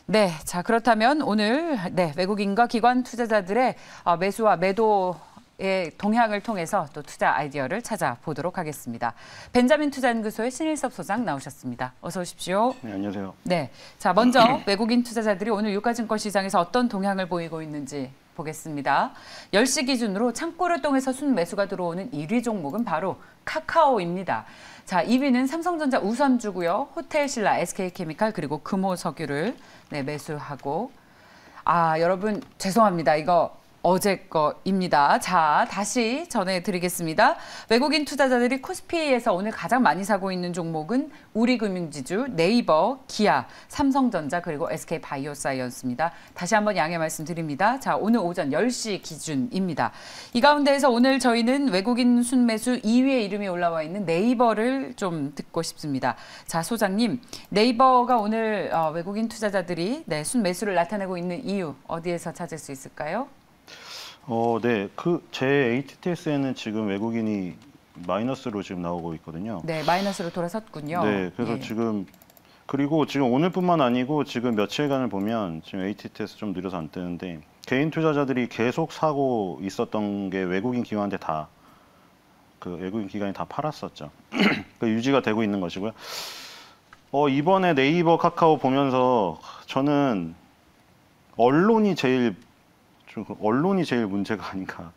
네, 자 그렇다면 오늘 외국인과 기관 투자자들의 매수와 매도의 동향을 통해서 또 투자 아이디어를 찾아보도록 하겠습니다. 벤자민 투자연구소의 신일섭 소장 나오셨습니다. 어서 오십시오. 네, 안녕하세요. 네, 자 먼저 외국인 투자자들이 오늘 유가증권 시장에서 어떤 동향을 보이고 있는지 보겠습니다. 10시 기준으로 창구를 통해서 순매수가 들어오는 1위 종목은 바로 카카오입니다. 자, 2위는 삼성전자 우선주고요. 호텔신라, SK케미칼 그리고 금호석유를 매수하고 여러분 죄송합니다. 이거 어제 거입니다. 자, 다시 전해드리겠습니다. 외국인 투자자들이 코스피에서 오늘 가장 많이 사고 있는 종목은 우리금융지주, 네이버, 기아, 삼성전자 그리고 SK바이오사이언스입니다. 다시 한번 양해 말씀드립니다. 자, 오늘 오전 10시 기준입니다. 이 가운데에서 오늘 저희는 외국인 순매수 2위에 이름이 올라와 있는 네이버를 좀 듣고 싶습니다. 자, 소장님, 네이버가 오늘 외국인 투자자들이 순매수를 나타내고 있는 이유 어디에서 찾을 수 있을까요? 네, 제 ATTS에는 지금 외국인이 마이너스로 지금 나오고 있거든요. 네, 마이너스로 돌아섰군요. 네, 그래서 그리고 지금 오늘뿐만 아니고 지금 며칠간을 보면 지금 ATTS 좀 느려서 안 뜨는데 개인 투자자들이 계속 사고 있었던 게 외국인 기관한테 다 외국인 기관이 다 팔았었죠. 유지가 되고 있는 것이고요. 이번에 네이버, 카카오 보면서 저는 언론이 제일 문제가 아닌가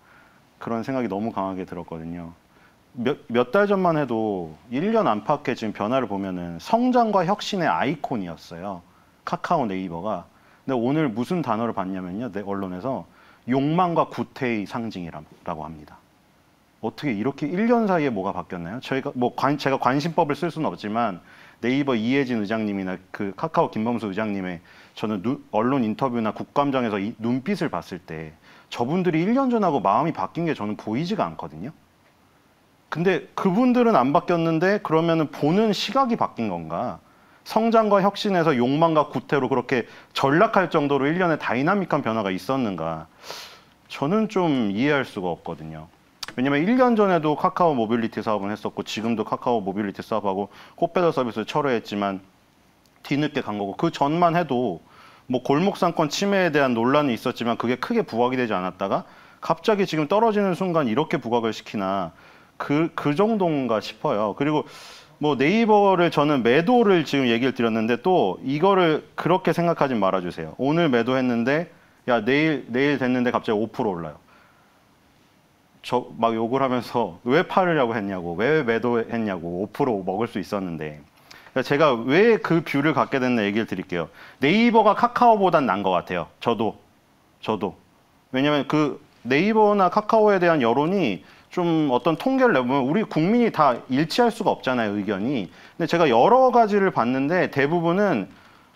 그런 생각이 너무 강하게 들었거든요. 몇 달 전만 해도 1년 안팎의 지금 변화를 보면은 성장과 혁신의 아이콘이었어요. 카카오, 네이버가. 근데 오늘 무슨 단어를 봤냐면요. 언론에서 욕망과 구태의 상징이라고 합니다. 어떻게 이렇게 1년 사이에 뭐가 바뀌었나요? 제가 관심법을 쓸 수는 없지만 네이버 이혜진 의장님이나 카카오 김범수 의장님의 저는 언론 인터뷰나 국감장에서 이 눈빛을 봤을 때 저분들이 1년 전하고 마음이 바뀐 게 저는 보이지가 않거든요. 근데 그분들은 안 바뀌었는데 그러면은 보는 시각이 바뀐 건가? 성장과 혁신에서 욕망과 구태로 그렇게 전락할 정도로 1년에 다이나믹한 변화가 있었는가? 저는 좀 이해할 수가 없거든요. 왜냐면 1년 전에도 카카오 모빌리티 사업은 했었고 지금도 카카오 모빌리티 사업하고 꽃배달 서비스를 철회했지만 뒤늦게 간 거고 그 전만 해도 뭐 골목상권 침해에 대한 논란이 있었지만 그게 크게 부각이 되지 않았다가 갑자기 지금 떨어지는 순간 이렇게 부각을 시키나 그 정도인가 싶어요. 그리고 뭐 네이버를 저는 매도를 지금 얘기를 드렸는데 또 이거를 그렇게 생각하지 말아주세요. 오늘 매도했는데 야 내일 됐는데 갑자기 5% 올라요. 저 막 욕을 하면서 왜 팔으려고 했냐고 왜 매도했냐고 5% 먹을 수 있었는데 제가 왜 그 뷰를 갖게 됐나 얘기를 드릴게요. 네이버가 카카오보단 나은 것 같아요. 저도. 왜냐면 네이버나 카카오에 대한 여론이 좀 어떤 통계를 내보면 우리 국민이 다 일치할 수가 없잖아요, 의견이. 근데 제가 여러 가지를 봤는데 대부분은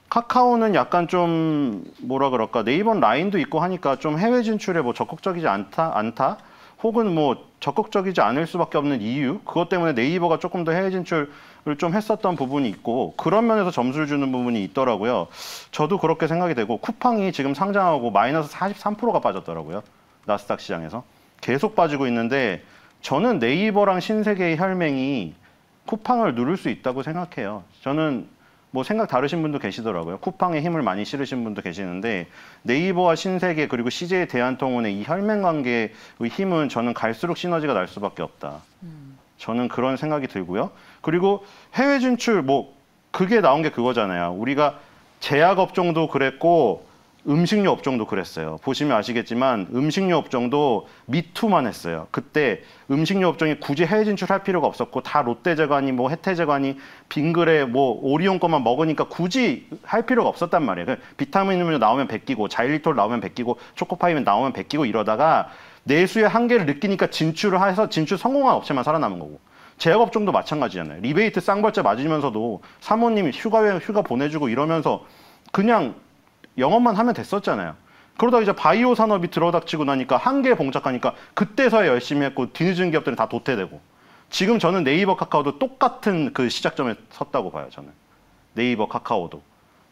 카카오는 약간 좀 뭐라 그럴까 네이버는 라인도 있고 하니까 좀 해외 진출에 뭐 적극적이지 않다? 혹은 뭐 적극적이지 않을 수밖에 없는 이유? 그것 때문에 네이버가 조금 더 해외 진출을 좀 했었던 부분이 있고 그런 면에서 점수를 주는 부분이 있더라고요. 저도 그렇게 생각이 되고 쿠팡이 지금 상장하고 마이너스 43%가 빠졌더라고요. 나스닥 시장에서. 계속 빠지고 있는데 저는 네이버랑 신세계의 혈맹이 쿠팡을 누를 수 있다고 생각해요. 저는 뭐 생각 다르신 분도 계시더라고요. 쿠팡에 힘을 많이 실으신 분도 계시는데 네이버와 신세계 그리고 CJ 대한통운의 이 혈맹 관계의 힘은 저는 갈수록 시너지가 날 수밖에 없다. 저는 그런 생각이 들고요. 그리고 해외 진출 그게 나온 게 그거잖아요. 우리가 제약 업종도 그랬고 음식료 업종도 그랬어요. 보시면 아시겠지만 음식료 업종도 미투만 했어요. 그때 음식료 업종이 굳이 해외 진출할 필요가 없었고 다 롯데제과니 혜태제과니 빙그레 오리온 것만 먹으니까 굳이 할 필요가 없었단 말이에요. 비타민 음료 나오면 베끼고 자일리톨 나오면 베끼고 초코파이면 나오면 베끼고 이러다가 내수의 한계를 느끼니까 진출을 해서 진출 성공한 업체만 살아남은 거고. 제약업종도 마찬가지잖아요. 리베이트 쌍벌자 맞으면서도 사모님이 휴가 보내주고 이러면서 그냥 영업만 하면 됐었잖아요. 그러다가 이제 바이오 산업이 들어닥치고 나니까 한계에 봉착하니까 그때서야 열심히 했고 뒤늦은 기업들은 다 도태되고 지금 저는 네이버 카카오도 똑같은 그 시작점에 섰다고 봐요. 저는 네이버 카카오도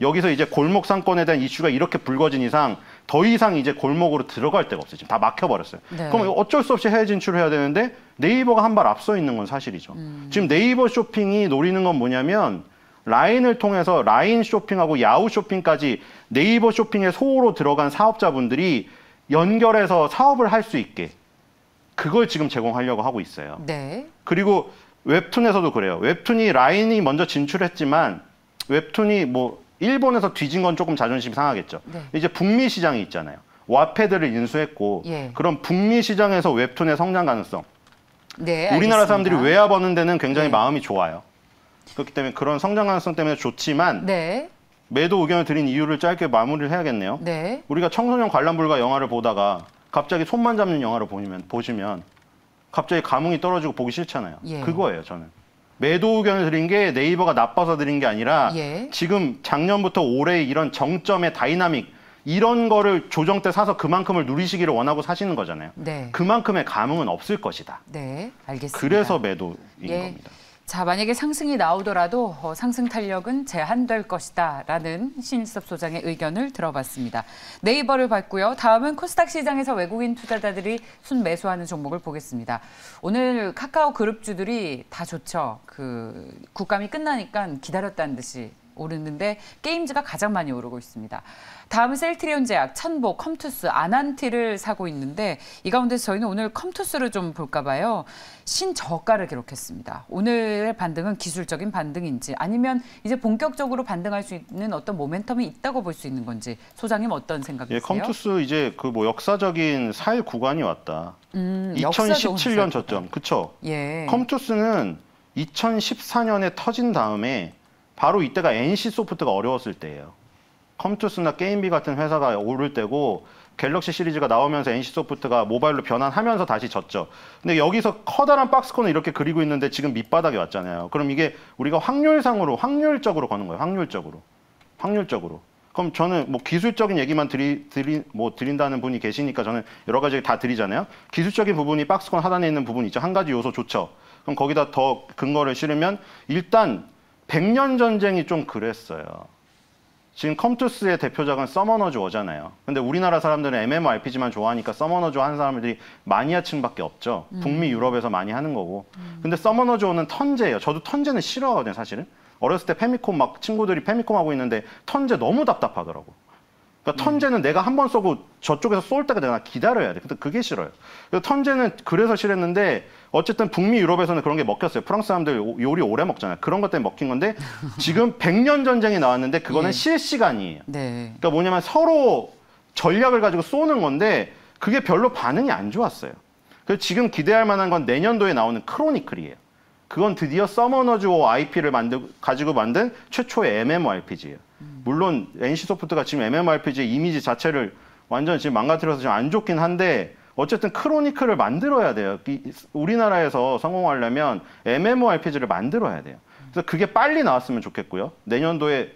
여기서 이제 골목 상권에 대한 이슈가 이렇게 불거진 이상 더 이상 이제 골목으로 들어갈 데가 없어요. 지금 다 막혀버렸어요. 네. 그럼 어쩔 수 없이 해외 진출을 해야 되는데 네이버가 한 발 앞서 있는 건 사실이죠. 지금 네이버 쇼핑이 노리는 건 뭐냐면 라인을 통해서 라인 쇼핑하고 야후 쇼핑까지 네이버 쇼핑의 소호로 들어간 사업자분들이 연결해서 사업을 할 수 있게 그걸 지금 제공하려고 하고 있어요. 네. 그리고 웹툰에서도 그래요. 웹툰이 라인이 먼저 진출했지만 웹툰이 뭐 일본에서 뒤진 건 조금 자존심 상하겠죠. 네. 이제 북미 시장이 있잖아요. 와패드를 인수했고 예. 그럼 북미 시장에서 웹툰의 성장 가능성. 네, 우리나라 알겠습니다. 사람들이 외화 버는 데는 굉장히 네. 마음이 좋아요. 그렇기 때문에 그런 성장 가능성 때문에 좋지만 네. 매도 의견을 드린 이유를 짧게 마무리를 해야겠네요. 네. 우리가 청소년 관람 불가 영화를 보다가 갑자기 손만 잡는 영화를 보시면 갑자기 감흥이 떨어지고 보기 싫잖아요. 예. 그거예요, 저는. 매도 의견을 드린 게 네이버가 나빠서 드린 게 아니라 예. 지금 작년부터 올해 이런 정점의 다이나믹 이런 거를 조정 때 사서 그만큼을 누리시기를 원하고 사시는 거잖아요. 네. 그만큼의 감흥은 없을 것이다. 네, 알겠습니다. 그래서 매도인 예. 겁니다. 자, 만약에 상승이 나오더라도 상승 탄력은 제한될 것이다라는 신일섭 소장의 의견을 들어봤습니다. 네이버를 봤고요. 다음은 코스닥 시장에서 외국인 투자자들이 순매수하는 종목을 보겠습니다. 오늘 카카오 그룹주들이 다 좋죠. 그 국감이 끝나니까 기다렸다는 듯이 오르는데 게임즈가 가장 많이 오르고 있습니다. 다음은 셀트리온제약, 천보, 컴투스, 아난티를 사고 있는데 이 가운데서 저희는 오늘 컴투스를 좀 볼까 봐요. 신저가를 기록했습니다. 오늘의 반등은 기술적인 반등인지 아니면 이제 본격적으로 반등할 수 있는 어떤 모멘텀이 있다고 볼 수 있는 건지 소장님 어떤 생각이세요? 예, 컴투스 이제 그 뭐 역사적인 살 구간이 왔다. 역사적으로 2017년 저점, 그쵸? 예. 컴투스는 2014년에 터진 다음에 바로 이때가 NC 소프트가 어려웠을 때예요. 컴투스나 게임비 같은 회사가 오를 때고 갤럭시 시리즈가 나오면서 NC 소프트가 모바일로 변환하면서 다시 졌죠. 근데 여기서 커다란 박스권을 이렇게 그리고 있는데 지금 밑바닥에 왔잖아요. 그럼 이게 우리가 확률적으로 거는 거예요. 확률적으로. 그럼 저는 뭐 기술적인 얘기만 드린다는 분이 계시니까 저는 여러 가지 다 드리잖아요. 기술적인 부분이 박스권 하단에 있는 부분이 있죠. 한 가지 요소 좋죠. 그럼 거기다 더 근거를 실으면 일단 100년 전쟁이 좀 그랬어요. 지금 컴투스의 대표작은 서머너즈 워잖아요. 근데 우리나라 사람들은 MMORPG만 좋아하니까 서머너즈 하는 사람들이 마니아층밖에 없죠. 북미, 유럽에서 많이 하는 거고. 근데 서머너즈 워는 턴제예요. 저도 턴제는 싫어하거든요, 사실은. 어렸을 때 페미콤 막 친구들이 페미콤 하고 있는데 턴제 너무 답답하더라고. 그러니까 턴제는 내가 한 번 쏘고 저쪽에서 쏠 때가 내가 기다려야 돼. 근데 그게 싫어요. 그래서 턴제는 그래서 싫었는데 어쨌든 북미 유럽에서는 그런 게 먹혔어요. 프랑스 사람들 요리 오래 먹잖아요. 그런 것 때문에 먹힌 건데 지금 100년 전쟁이 나왔는데 그거는 예. 실시간이에요. 네. 그러니까 뭐냐면 서로 전략을 가지고 쏘는 건데 그게 별로 반응이 안 좋았어요. 그래서 지금 기대할 만한 건 내년도에 나오는 크로니클이에요. 그건 드디어 서머너즈 워 IP를 가지고 만든 최초의 MMORPG예요. 물론 NC소프트가 지금 MMORPG의 이미지 자체를 완전 지금 망가뜨려서 지금 안 좋긴 한데 어쨌든 크로니클을 만들어야 돼요. 우리나라에서 성공하려면 MMORPG를 만들어야 돼요. 그래서 그게 빨리 나왔으면 좋겠고요. 내년도에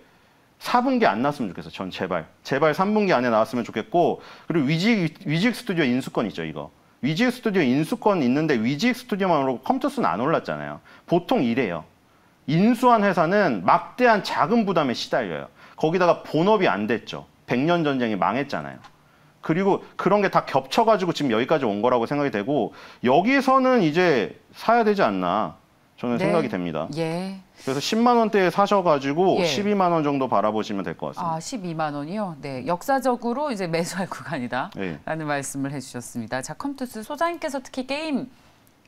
4분기 안 나왔으면 좋겠어요. 전 제발 3분기 안에 나왔으면 좋겠고 그리고 위직 스튜디오 인수권 있죠, 이거. 위직 스튜디오 인수권 있는데 위직 스튜디오만 오르고 컴투스는 안 올랐잖아요. 보통 이래요. 인수한 회사는 막대한 자금 부담에 시달려요. 거기다가 본업이 안 됐죠. 100년 전쟁이 망했잖아요. 그리고 그런 게 다 겹쳐가지고 지금 여기까지 온 거라고 생각이 되고 여기서는 이제 사야 되지 않나 저는 네. 생각이 됩니다. 예. 그래서 10만 원대에 사셔가지고 예. 12만 원 정도 바라보시면 될 것 같습니다. 12만 원이요? 네. 역사적으로 이제 매수할 구간이다. 네. 라는 말씀을 해주셨습니다. 자, 컴투스 소장님께서 특히 게임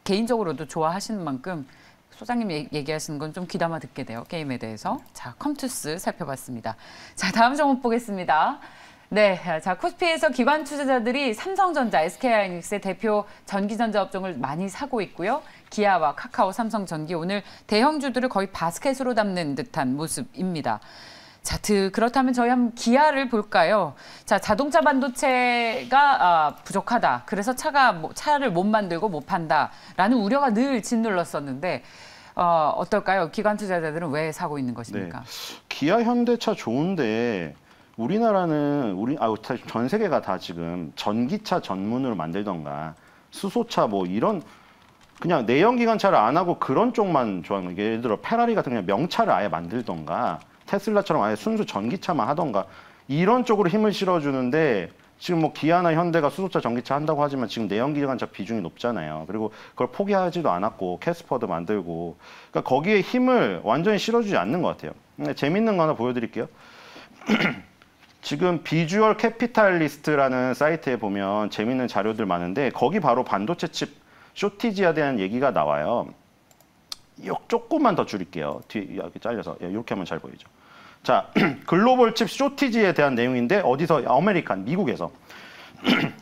개인적으로도 좋아하시는 만큼 소장님 얘기하시는 건 좀 귀담아 듣게 돼요. 게임에 대해서. 자, 컴투스 살펴봤습니다. 자, 다음 종목 보겠습니다. 네, 자 코스피에서 기관 투자자들이 삼성전자, SK하이닉스의 대표 전기전자 업종을 많이 사고 있고요. 기아와 카카오, 삼성전기 오늘 대형주들을 거의 바스켓으로 담는 듯한 모습입니다. 자, 그렇다면 저희 한번 기아를 볼까요? 자, 자동차 반도체가 부족하다. 그래서 차를 못 만들고 못 판다라는 우려가 늘 짓눌렀었는데 어떨까요? 기관 투자자들은 왜 사고 있는 것입니까? 네. 기아, 현대차 좋은데 우리나라는 전 세계가 다 지금 전기차 전문으로 만들던가 수소차 뭐 이런 그냥 내연기관차를 안 하고 그런 쪽만 좋아하는 거예요. 예를 들어 페라리 같은 그냥 명차를 아예 만들던가 테슬라처럼 아예 순수 전기차만 하던가 이런 쪽으로 힘을 실어주는데 지금 뭐 기아나 현대가 수소차 전기차 한다고 하지만 지금 내연기관차 비중이 높잖아요. 그리고 그걸 포기하지도 않았고 캐스퍼도 만들고 그러니까 거기에 힘을 완전히 실어주지 않는 것 같아요. 재밌는 거 하나 보여드릴게요. 지금 비주얼 캐피탈리스트라는 사이트에 보면 재밌는 자료들 많은데 거기 바로 반도체 칩 쇼티지에 대한 얘기가 나와요. 조금만 더 줄일게요. 뒤에 이렇게 잘려서 이렇게 하면 잘 보이죠. 자, 글로벌 칩 쇼티지에 대한 내용인데 어디서 아메리칸 미국에서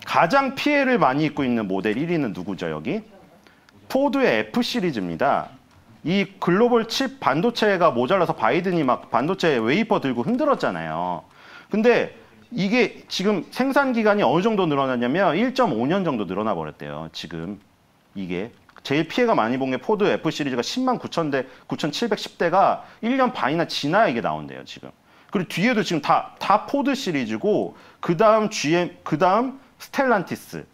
가장 피해를 많이 입고 있는 모델 1위는 누구죠? 여기 포드의 F 시리즈입니다. 이 글로벌 칩 반도체가 모자라서 바이든이 막 반도체 웨이퍼 들고 흔들었잖아요. 근데 이게 지금 생산 기간이 어느 정도 늘어났냐면 1.5년 정도 늘어나 버렸대요. 지금 이게 제일 피해가 많이 본 게 포드 F 시리즈가 10만 9천 9,710대가 1년 반이나 지나야 이게 나온대요, 지금. 그리고 뒤에도 지금 다 포드 시리즈고 그다음 GM, 그다음 스텔란티스,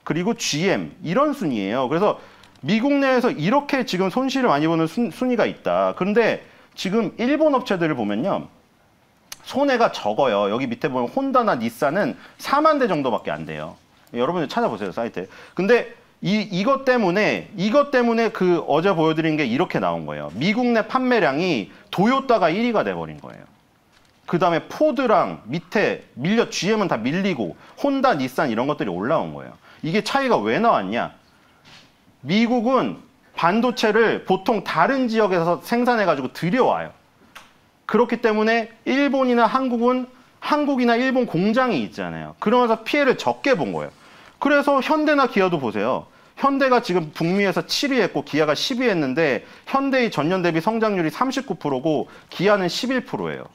그리고 GM 이런 순위예요. 그래서 미국 내에서 이렇게 지금 손실을 많이 보는 순위가 있다. 그런데 지금 일본 업체들을 보면요. 손해가 적어요. 여기 밑에 보면 혼다나 닛산은 4만 대 정도밖에 안 돼요. 여러분들 찾아보세요, 사이트에. 근데 이것 때문에 그 어제 보여드린 게 이렇게 나온 거예요. 미국 내 판매량이 도요타가 1위가 돼버린 거예요. 그 다음에 포드랑 밑에 GM은 다 밀리고 혼다, 닛산 이런 것들이 올라온 거예요. 이게 차이가 왜 나왔냐? 미국은 반도체를 보통 다른 지역에서 생산해가지고 들여와요. 그렇기 때문에 일본이나 한국이나 일본 공장이 있잖아요. 그러면서 피해를 적게 본 거예요. 그래서 현대나 기아도 보세요. 현대가 지금 북미에서 7위 했고 기아가 10위 했는데 현대의 전년 대비 성장률이 39%고 기아는 11%예요.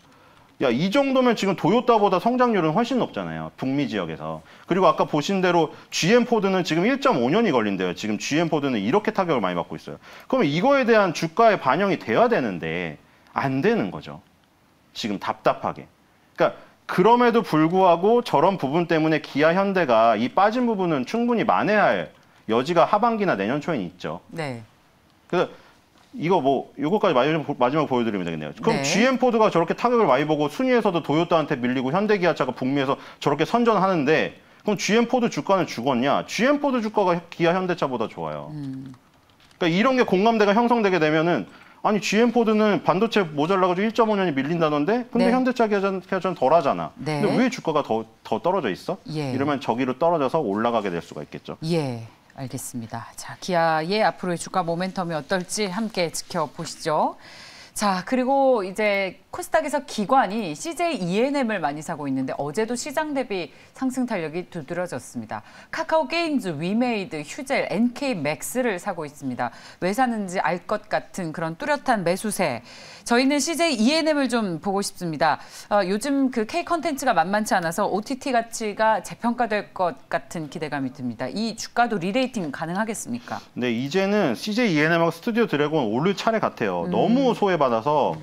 야, 이 정도면 지금 도요타보다 성장률은 훨씬 높잖아요. 북미 지역에서. 그리고 아까 보신 대로 GM 포드는 지금 1.5년이 걸린대요. 지금 GM 포드는 이렇게 타격을 많이 받고 있어요. 그러면 이거에 대한 주가에 반영이 돼야 되는데 안 되는 거죠. 지금 답답하게. 그러니까 그럼에도 불구하고 저런 부분 때문에 기아, 현대가 이 빠진 부분은 충분히 만회할 여지가 하반기나 내년 초에는 있죠. 네. 그래서 이거까지 마지막 보여드리면 되겠네요. 그럼 네. GM 포드가 저렇게 타격을 많이 보고 순위에서도 도요타한테 밀리고 현대 기아차가 북미에서 저렇게 선전하는데 그럼 GM 포드 주가는 죽었냐? GM 포드 주가가 기아, 현대차보다 좋아요. 그러니까 이런 게 공감대가 형성되게 되면은 아니 GM 포드는 반도체 모자라가지고 1.5년이 밀린다던데 근데 네. 현대차 기아차는 덜 하잖아. 네. 근데 왜 주가가 더 떨어져 있어? 예. 이러면 저기로 떨어져서 올라가게 될 수가 있겠죠. 예, 알겠습니다. 자, 기아의 앞으로의 주가 모멘텀이 어떨지 함께 지켜보시죠. 자, 그리고 이제 코스닥에서 기관이 CJ E&M을 많이 사고 있는데 어제도 시장 대비 상승 탄력이 두드러졌습니다. 카카오 게임즈, 위메이드, 휴젤, NK맥스를 사고 있습니다. 왜 사는지 알 것 같은 그런 뚜렷한 매수세. 저희는 CJ E&M을 좀 보고 싶습니다. 요즘 그 K 컨텐츠가 만만치 않아서 OTT 가치가 재평가될 것 같은 기대감이 듭니다. 이 주가도 리레이팅 가능하겠습니까? 네, 이제는 CJ E&M하고 스튜디오 드래곤 오를 차례 같아요. 너무 소외받아서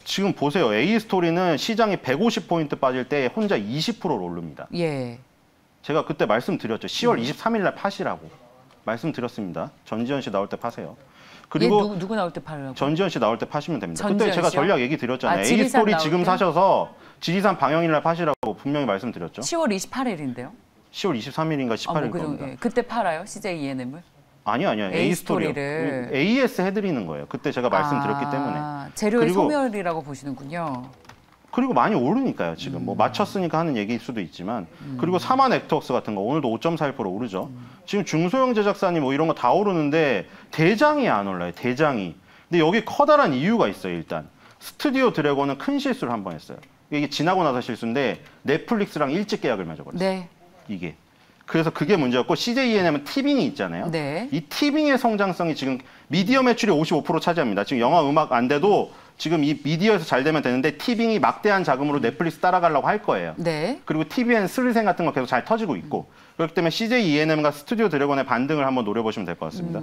지금 보세요. A스토리는 시장이 150포인트 빠질 때 혼자 20%를 오릅니다. 예. 제가 그때 말씀드렸죠. 10월 23일 날 파시라고 말씀드렸습니다. 전지현 씨 나올 때 파세요. 그리고 누구 나올 때 팔라고? 전지현 씨 나올 때 파시면 됩니다. 전지현 그때 제가 씨요? 전략 얘기 드렸잖아요. 지리산 A스토리 나올 지금 때? 사셔서 지리산 방영일 날 파시라고 분명히 말씀드렸죠. 10월 28일인데요. 10월 23일인가 18일 겁니다. 예. 그때 팔아요? CJ E&M을? 아니요. A스토리요. A스토리를. AS 해드리는 거예요. 그때 제가 말씀드렸기 때문에. 재료의 그리고- 소멸이라고 보시는군요. 그리고 많이 오르니까요. 지금 뭐 맞췄으니까 하는 얘기일 수도 있지만 그리고 사만 액터웍스 같은 거 오늘도 5.41% 오르죠. 지금 중소형 제작사니 뭐 이런 거 다 오르는데 대장이 안 올라요. 대장이. 근데 여기 커다란 이유가 있어요. 일단 스튜디오 드래곤은 큰 실수를 한 번 했어요. 이게 지나고 나서 실수인데 넷플릭스랑 일찍 계약을 맺어버렸어요. 네. 이게. 그래서 그게 문제였고 CJ E&M은 티빙이 있잖아요. 네. 이 티빙의 성장성이 지금 미디어 매출이 55% 차지합니다. 지금 영화 음악 안 돼도 지금 이 미디어에서 잘 되면 되는데 티빙이 막대한 자금으로 넷플릭스 따라가려고 할 거예요. 네. 그리고 TVN 스리생 같은 거 계속 잘 터지고 있고 그렇기 때문에 CJ E&M과 스튜디오 드래곤의 반등을 한번 노려보시면 될 것 같습니다.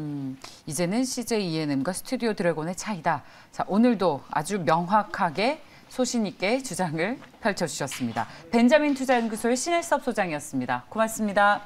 이제는 CJ E&M과 스튜디오 드래곤의 차이다. 자, 오늘도 아주 명확하게 소신 있게 주장을 펼쳐주셨습니다. 벤자민 투자연구소의 신일섭 소장이었습니다. 고맙습니다.